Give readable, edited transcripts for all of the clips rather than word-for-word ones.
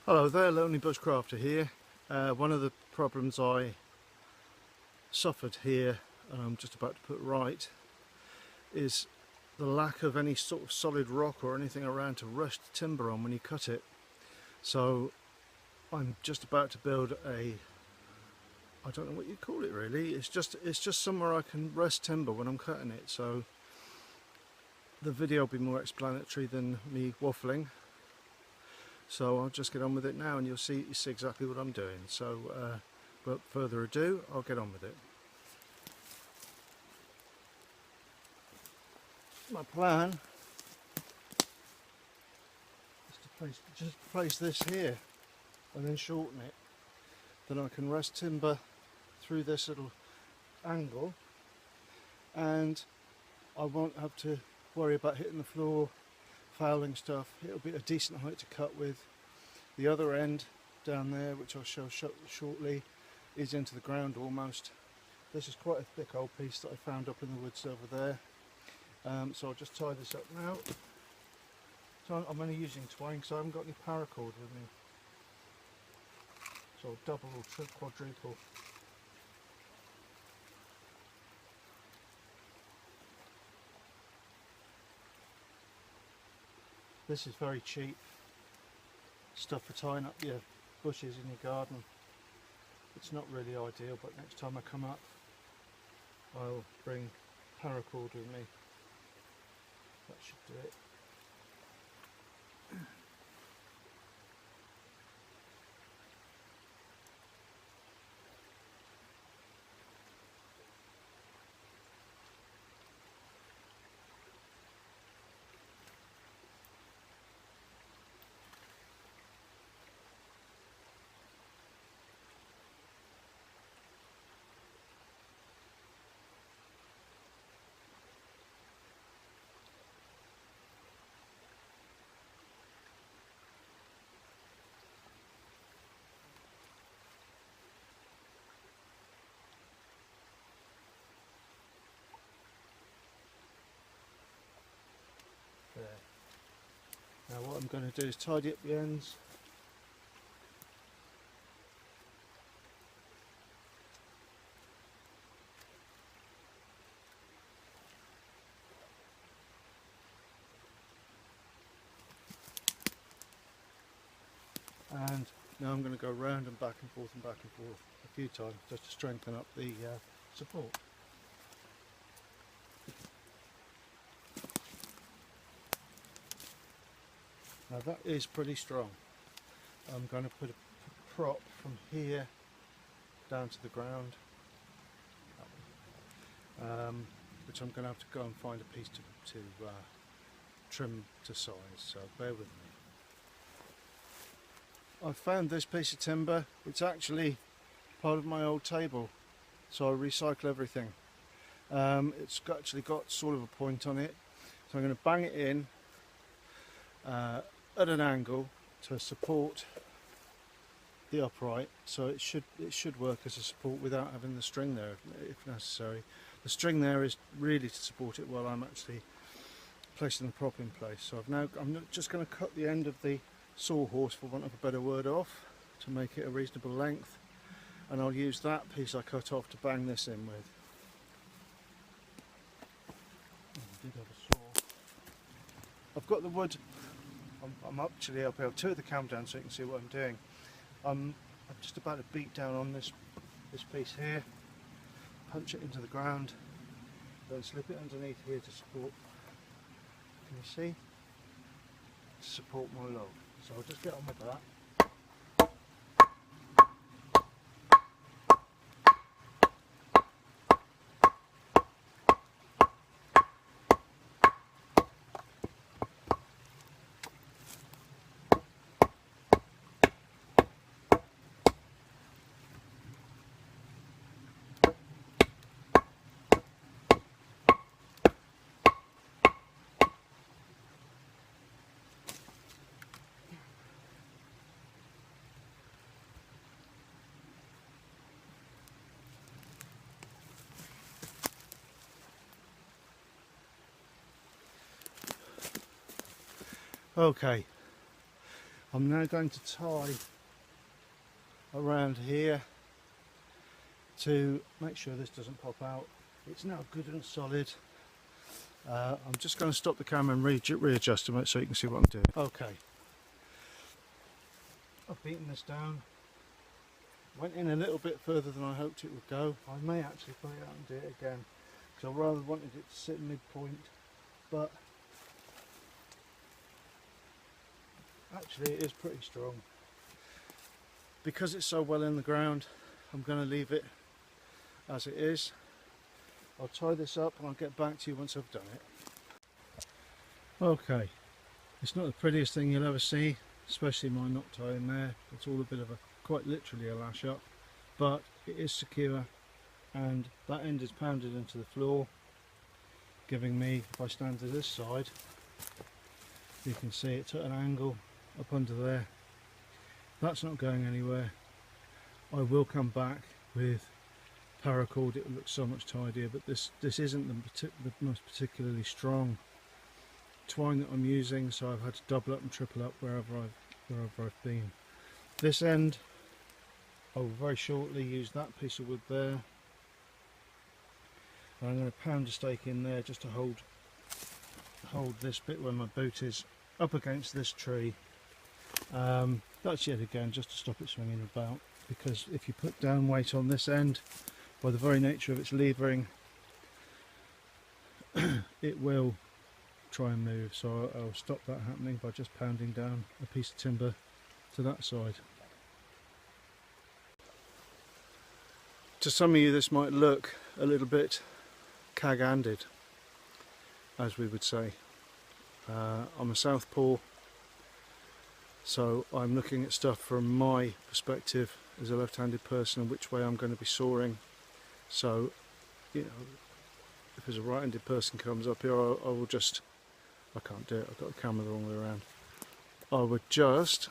Hello there, Lonely Bushcrafter here. One of the problems I suffered here, and I'm just about to put right, is the lack of any sort of solid rock or anything around to rest the timber on when you cut it. So I'm just about to build I don't know what you call it really, it's just somewhere I can rest timber when I'm cutting it. So the video will be more explanatory than me waffling. So I'll just get on with it now and you'll see exactly what I'm doing. So without further ado, I'll get on with it. My plan is to just place this here and then shorten it. Then I can rest timber through this little angle and I won't have to worry about hitting the floor, fouling stuff. It'll be a decent height to cut with. The other end down there, which I'll show shortly, is into the ground almost. This is quite a thick old piece that I found up in the woods over there. So I'll just tie this up now. So I'm only using twine because I haven't got any paracord with me. So double or quadruple. This is very cheap stuff for tying up your bushes in your garden. It's not really ideal, but next time I come up I'll bring paracord with me. That should do it. There. Now what I'm going to do is tidy up the ends. And now I'm going to go round and back and forth a few times just to strengthen up the support. Now that is pretty strong. I'm going to put a prop from here down to the ground, which I'm going to have to go and find a piece to trim to size, so bear with me. I found this piece of timber. It's actually part of my old table, so I recycle everything. It's actually got sort of a point on it, so I'm going to bang it in at an angle to support the upright, so it should work as a support without having the string there if necessary. The string there is really to support it while I'm actually placing the prop in place. So I'm just going to cut the end of the sawhorse, for want of a better word, off to make it a reasonable length, and I'll use that piece I cut off to bang this in with. I did have a saw. I've got the wood. I'm actually up here. I'll turn the camera down so you can see what I'm doing. I'm just about to beat down on this piece here, punch it into the ground, then slip it underneath here to support. Can you see? To support my log. So I'll just get on with that. Okay, I'm now going to tie around here to make sure this doesn't pop out. It's now good and solid. I'm just going to stop the camera and readjust it so you can see what I'm doing. Okay, I've beaten this down. Went in a little bit further than I hoped it would go. I may actually pull it out and do it again because I rather wanted it to sit midpoint, but actually it is pretty strong. Because it's so well in the ground, I'm going to leave it as it is. I'll tie this up and I'll get back to you once I've done it. Okay, it's not the prettiest thing you'll ever see, especially my knot tie in there. It's all a bit of a, quite literally a lash up, but it is secure, and that end is pounded into the floor, giving me, if I stand to this side, you can see it's at an angle up under there. That's not going anywhere. I will come back with paracord, it will look so much tidier, but this isn't the most particularly strong twine that I'm using, so I've had to double up and triple up wherever I've been. This end, I will very shortly use that piece of wood there, and I'm going to pound a stake in there just to hold this bit where my boot is up against this tree. That's yet again just to stop it swinging about, because if you put down weight on this end, by the very nature of its levering, it will try and move, so I'll stop that happening by just pounding down a piece of timber to that side. To some of you this might look a little bit cag-handed, as we would say. I'm a southpaw, so I'm looking at stuff from my perspective as a left-handed person and which way I'm going to be sawing. So, you know, if there's a right-handed person comes up here, I will just, I can't do it, I've got the camera the wrong way around. I would just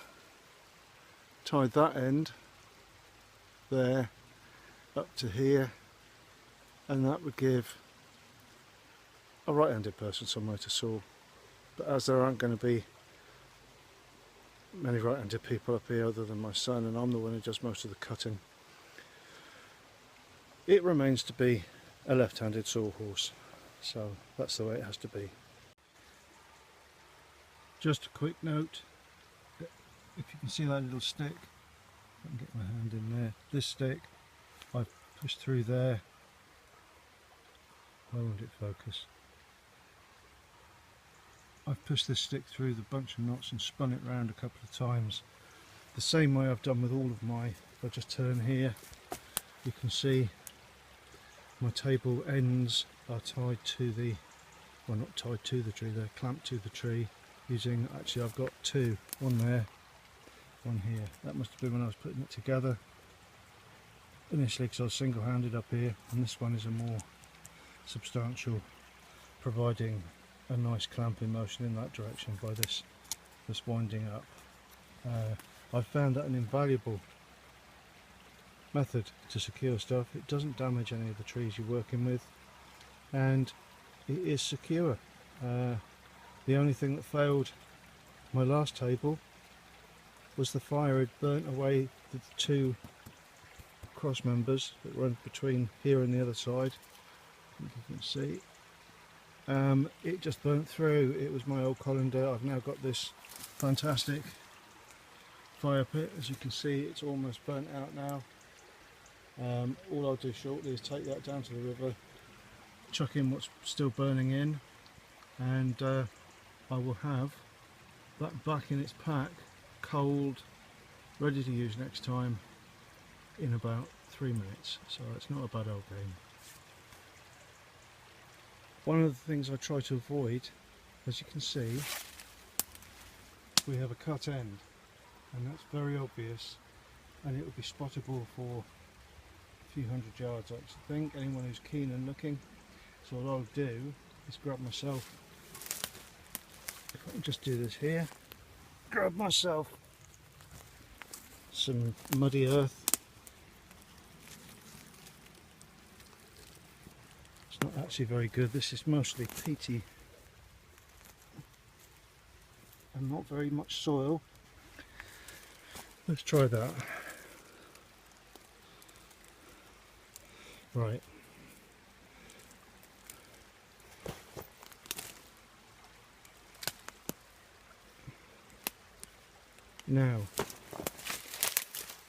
tie that end there up to here, and that would give a right-handed person somewhere to saw. But as there aren't going to be many right-handed people up here other than my son, and I'm the one who does most of the cutting, it remains to be a left-handed sawhorse, so that's the way it has to be. Just a quick note, if you can see that little stick, I can get my hand in there, this stick I've pushed through there. Why won't it focus? I've pushed this stick through the bunch of knots and spun it round a couple of times, the same way I've done with all of my, if I just turn here, you can see my table ends are tied to the, well, not tied to the tree, they're clamped to the tree using, actually I've got two, one there, one here. That must have been when I was putting it together initially, because I was single-handed up here, and this one is a more substantial, providing a nice clamping motion in that direction by this winding up. I've found that an invaluable method to secure stuff. It doesn't damage any of the trees you're working with, and it is secure. The only thing that failed my last table was the fire had burnt away the two cross members that run between here and the other side. I think you can see. It just burnt through. It was my old colander. I've now got this fantastic fire pit. As you can see, it's almost burnt out now. All I'll do shortly is take that down to the river, chuck in what's still burning in, and I will have that back in its pack, cold, ready to use next time in about 3 minutes. So it's not a bad old game. One of the things I try to avoid, as you can see, we have a cut end, and that's very obvious, and it will be spottable for a few hundred yards, I think, anyone who's keen and looking. So what I'll do is grab myself, if I can just do this here, grab myself some muddy earth. It's not actually very good, this is mostly peaty and not very much soil. Let's try that. Right.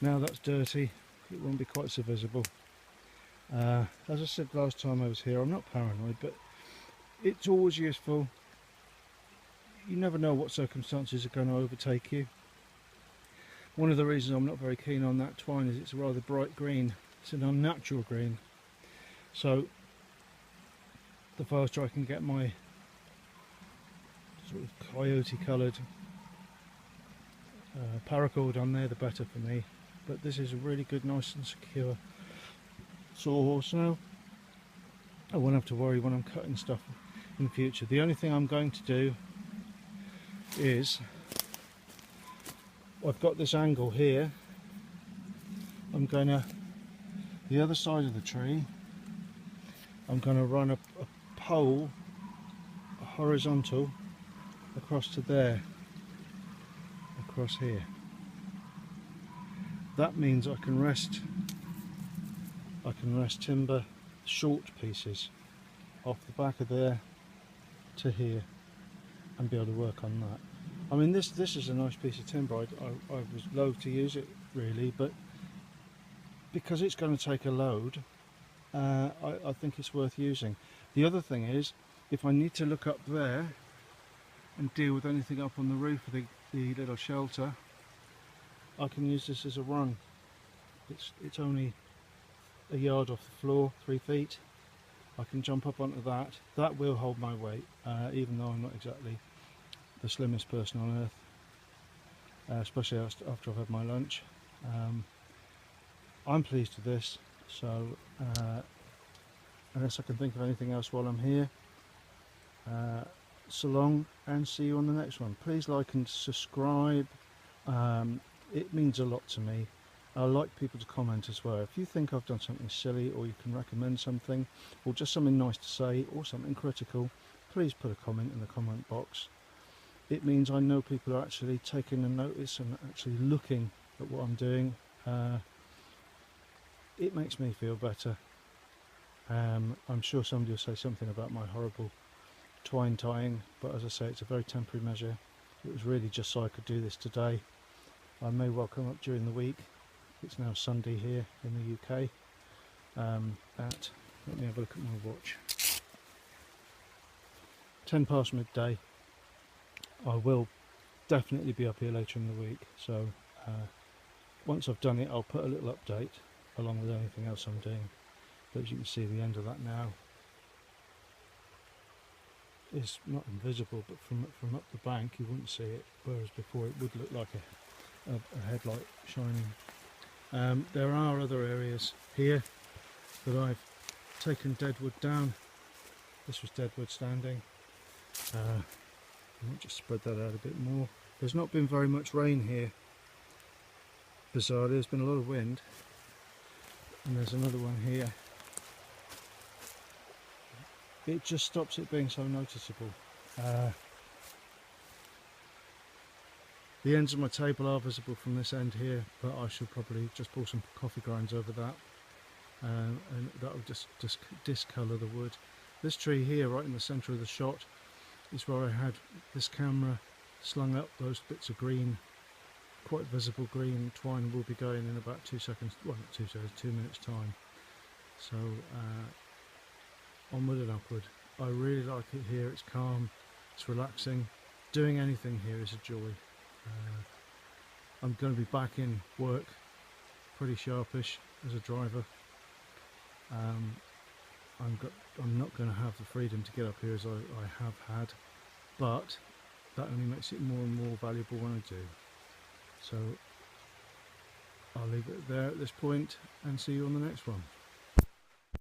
Now that's dirty, it won't be quite so visible. As I said last time I was here, I'm not paranoid, but it's always useful. You never know what circumstances are going to overtake you. One of the reasons I'm not very keen on that twine is it's a rather bright green. It's an unnatural green. So the faster I can get my sort of coyote coloured paracord on there, the better for me. But this is a really good, nice and secure sawhorse now. I won't have to worry when I'm cutting stuff in the future. The only thing I'm going to do is, I've got this angle here, I'm going to, the other side of the tree, I'm going to run a pole, a horizontal, across to there, across here. That means I can rest timber, short pieces, off the back of there to here, and be able to work on that. I mean, this is a nice piece of timber. I was loath to use it really, but because it's going to take a load, I think it's worth using. The other thing is, if I need to look up there and deal with anything up on the roof of the little shelter, I can use this as a rung. It's only a yard off the floor, 3 feet. I can jump up onto that. That will hold my weight, even though I'm not exactly the slimmest person on earth, especially after I've had my lunch. I'm pleased with this, so unless I can think of anything else while I'm here, so long, and see you on the next one. Please like and subscribe. It means a lot to me. I like people to comment as well. If you think I've done something silly, or you can recommend something, or just something nice to say, or something critical, please put a comment in the comment box. It means I know people are actually taking a notice and actually looking at what I'm doing. It makes me feel better. I'm sure somebody will say something about my horrible twine tying, but as I say, it's a very temporary measure. It was really just so I could do this today. I may well come up during the week. It's now Sunday here in the UK. Let me have a look at my watch. 10 past midday. I will definitely be up here later in the week, so once I've done it, I'll put a little update along with anything else I'm doing. But as you can see, the end of that now is not invisible, but from up the bank you wouldn't see it, whereas before it would look like a headlight shining. There are other areas here that I've taken deadwood down. This was deadwood standing. I might just spread that out a bit more. There's not been very much rain here, bizarrely. There's been a lot of wind, and there's another one here. It just stops it being so noticeable. The ends of my table are visible from this end here, but I should probably just pour some coffee grinds over that, and that will just discolour the wood. This tree here, right in the centre of the shot, is where I had this camera slung up. Those bits of green, quite visible green twine, will be going in about 2 seconds, well not 2 seconds, 2 minutes time. So onward and upward. I really like it here. It's calm, it's relaxing. Doing anything here is a joy. I'm going to be back in work pretty sharpish as a driver. I'm not going to have the freedom to get up here as I have had, but that only makes it more and more valuable when I do. So I'll leave it there at this point and see you on the next one.